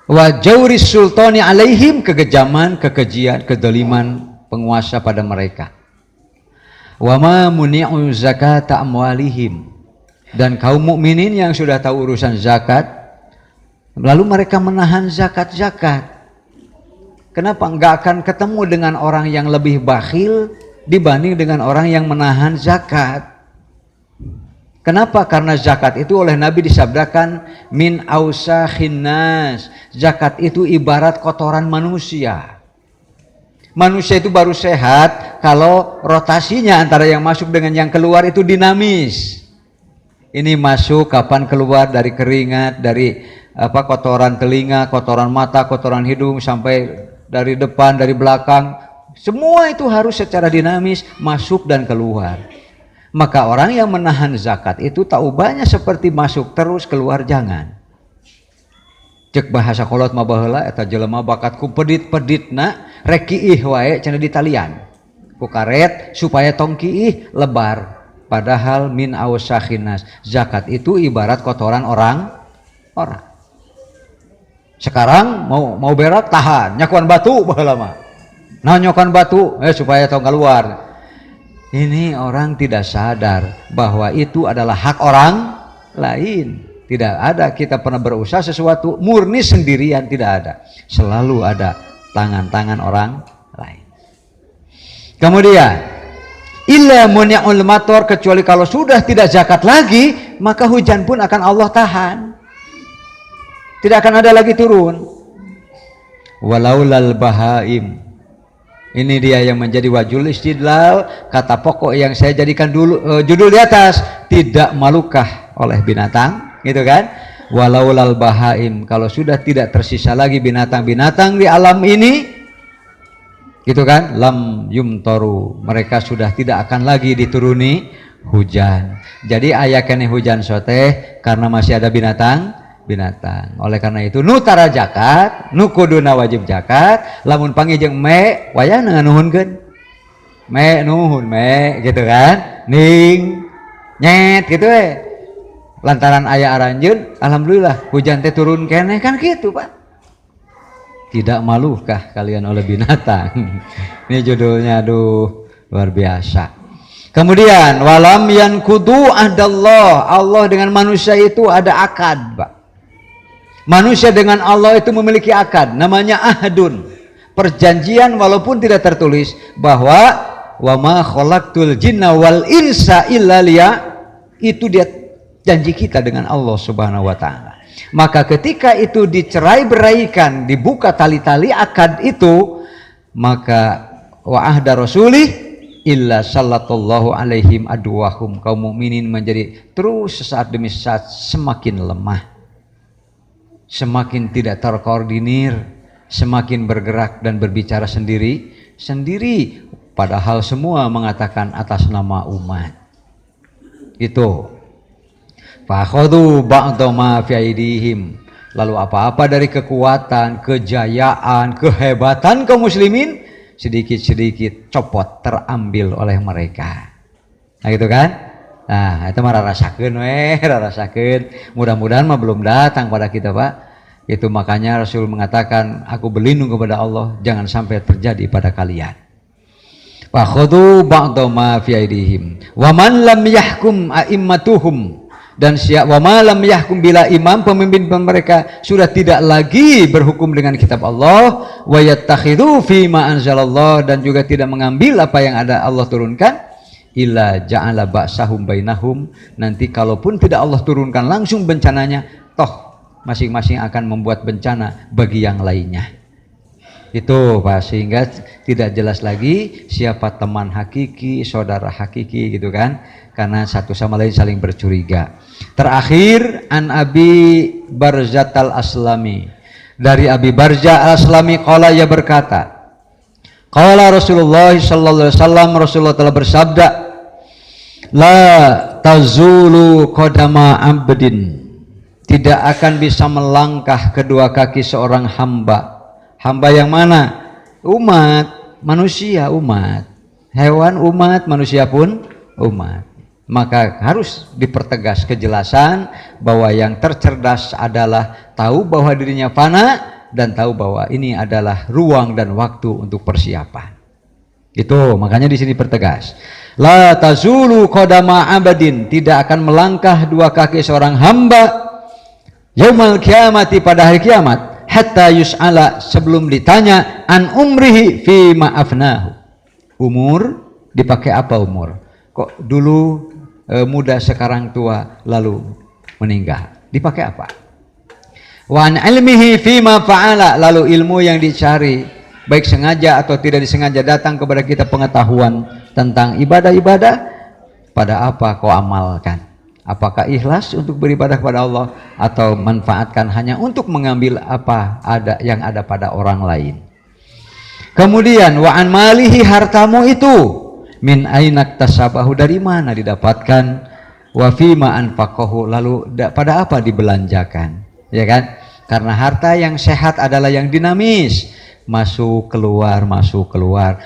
wa jauris sultani alaihim, kekejaman, kekejian, kedoliman penguasa pada mereka. Wa ma muni'u zakata amwalihim, dan kaum mukminin yang sudah tahu urusan zakat lalu mereka menahan zakat-zakat. Kenapa enggak akan ketemu dengan orang yang lebih bakhil dibanding dengan orang yang menahan zakat? Kenapa? Karena zakat itu oleh Nabi disabdakan min ausakhin nas. Zakat itu ibarat kotoran manusia. Manusia itu baru sehat kalau rotasinya antara yang masuk dengan yang keluar itu dinamis. Ini masuk, kapan keluar, dari keringat, dari kotoran telinga, kotoran mata, kotoran hidung, sampai dari depan, dari belakang, semua itu harus secara dinamis masuk dan keluar. Maka orang yang menahan zakat itu tak ubahnya seperti masuk terus keluar jangan. Cek bahasa kolot mah baheula eta jelema bakat ku pedit-peditna rek kiih wae cenah di talian. Ku karet supaya tong kiih lebar. Padahal min awsakhinas, zakat itu ibarat kotoran orang. Sekarang mau berak tahan, nyakuan batu baheula mah. Nah nyakuan batu supaya tong keluar. Ini orang tidak sadar bahwa itu adalah hak orang lain. Tidak ada kita pernah berusaha sesuatu murni sendirian, tidak ada. Selalu ada tangan-tangan orang lain. Kemudian illa muni'ul mator, kecuali kalau sudah tidak zakat lagi, maka hujan pun akan Allah tahan. Tidak akan ada lagi turun. Walaulal bahaim, ini dia yang menjadi wajul istidlal, kata pokok yang saya jadikan dulu judul di atas, tidak malukah oleh binatang, gitu kan? Walaulal bahaim, kalau sudah tidak tersisa lagi binatang-binatang di alam ini, gitu kan? Lam yumtoru, mereka sudah tidak akan lagi dituruni hujan. Jadi ayakane hujan soteh karena masih ada binatang. Oleh karena itu nu tara zakat, nu kuduna wajib zakat, lamun panggil jeung me wayana nuhunkeun. Me nuhun me gitu kan. Ning nyet gitu we. Lantaran aya aranjeun, alhamdulillah hujan teh turun keneh kan gitu, Pak. Tidak malukah kalian oleh binatang? Ini judulnya, aduh luar biasa. Kemudian walam yankudu ahdallah, Allah dengan manusia itu ada akad, Pak. Manusia dengan Allah itu memiliki akad, namanya ahdun, perjanjian walaupun tidak tertulis, bahwa wa ma khalaqtul jinna wal insa illa liya, itu dia janji kita dengan Allah Subhanahu wa taala. Maka ketika itu dicerai-beraikan, dibuka tali-tali akad itu, maka wa ahda rasulih illa sallallahu alaihim adwahum, kaum mukminin menjadi terus sesaat demi saat semakin lemah, semakin tidak terkoordinir, semakin bergerak dan berbicara sendiri, padahal semua mengatakan atas nama umat. Itu. Fakhadhu ba'da ma fi aidihim. Lalu apa-apa dari kekuatan, kejayaan, kehebatan kaum muslimin sedikit-sedikit copot, terambil oleh mereka. Nah gitu kan? Nah itu mah rasakeun rasakeun. Mudah-mudahan mah belum datang pada kita, Pak. Itu makanya Rasul mengatakan, aku berlindung kepada Allah jangan sampai terjadi pada kalian. Fakhudhu ba'da ma fi aidihim wa man lam yahkum a'immatuhum, dan siap wa ma lam yahkum bila imam, pemimpin mereka sudah tidak lagi berhukum dengan kitab Allah, wa yattakhidhu fi ma anzalallah, dan juga tidak mengambil apa yang ada Allah turunkan, illa ja'ala ba'sahum bainahum, nanti kalaupun tidak Allah turunkan langsung bencananya, toh masing-masing akan membuat bencana bagi yang lainnya. Itu Pak, sehingga tidak jelas lagi siapa teman hakiki, saudara hakiki gitu kan, karena satu sama lain saling bercuriga. Terakhir, an Abi Barzat al-Aslami, dari Abi Barzah al-Aslami qala, ia berkata, qala Rasulullah sallallahu alaihi wasallam, Rasulullah telah bersabda, la tazulu qadama abdin, tidak akan bisa melangkah kedua kaki seorang hamba. Hamba yang mana? Umat, manusia umat, hewan umat, manusia pun umat. Maka harus dipertegas kejelasan bahwa yang tercerdas adalah tahu bahwa dirinya fana dan tahu bahwa ini adalah ruang dan waktu untuk persiapan. Itu makanya di sini pertegas. La tazulu qadama abadin, tidak akan melangkah dua kaki seorang hamba yaumal kiamati, pada hari kiamat, hatta yus'ala, sebelum ditanya, an umrihi fi ma'afnahu, umur dipakai apa umur, kok dulu muda sekarang tua lalu meninggal, dipakai apa, wa an ilmihi fi ma fa'ala, lalu ilmu yang dicari baik sengaja atau tidak disengaja datang kepada kita pengetahuan tentang ibadah-ibadah, pada apa kau amalkan, apakah ikhlas untuk beribadah kepada Allah atau manfaatkan hanya untuk mengambil apa ada yang ada pada orang lain. Kemudian wa an malihi, hartamu itu, min ainak tasabahu, dari mana didapatkan, wa fima anfaqahu, lalu pada apa dibelanjakan, ya kan? Karena harta yang sehat adalah yang dinamis, masuk keluar,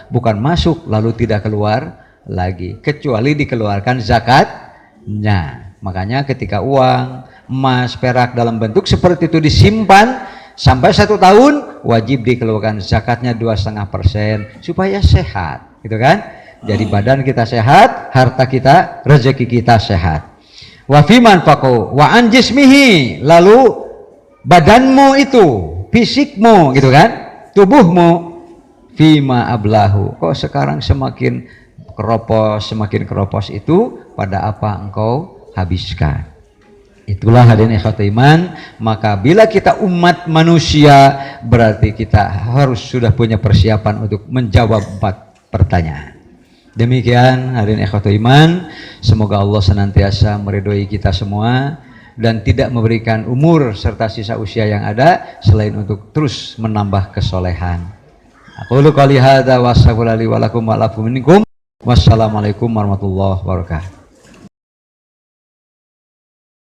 bukan masuk lalu tidak keluar lagi, kecuali dikeluarkan zakatnya. Makanya ketika uang, emas, perak dalam bentuk seperti itu disimpan sampai 1 tahun, wajib dikeluarkan zakatnya 2,5% supaya sehat, gitu kan? Jadi badan kita sehat, harta kita, rezeki kita sehat. Wa fiman faqu wa an jismihi, lalu badanmu itu, fisikmu, gitu kan? Tubuhmu, fima ablahu, kok sekarang semakin keropos itu, pada apa engkau habiskan. Itulah hadirin ikhwatul iman. Maka bila kita umat manusia, berarti kita harus sudah punya persiapan untuk menjawab 4 pertanyaan. Demikian hadirin ikhwatul iman, semoga Allah senantiasa meridhoi kita semua dan tidak memberikan umur serta sisa usia yang ada selain untuk terus menambah kesolehan. Aqulu qouli hadza wa astaghfirullahi wa lakum wa lakum minkum. Wassalamualaikum warahmatullahi wabarakatuh.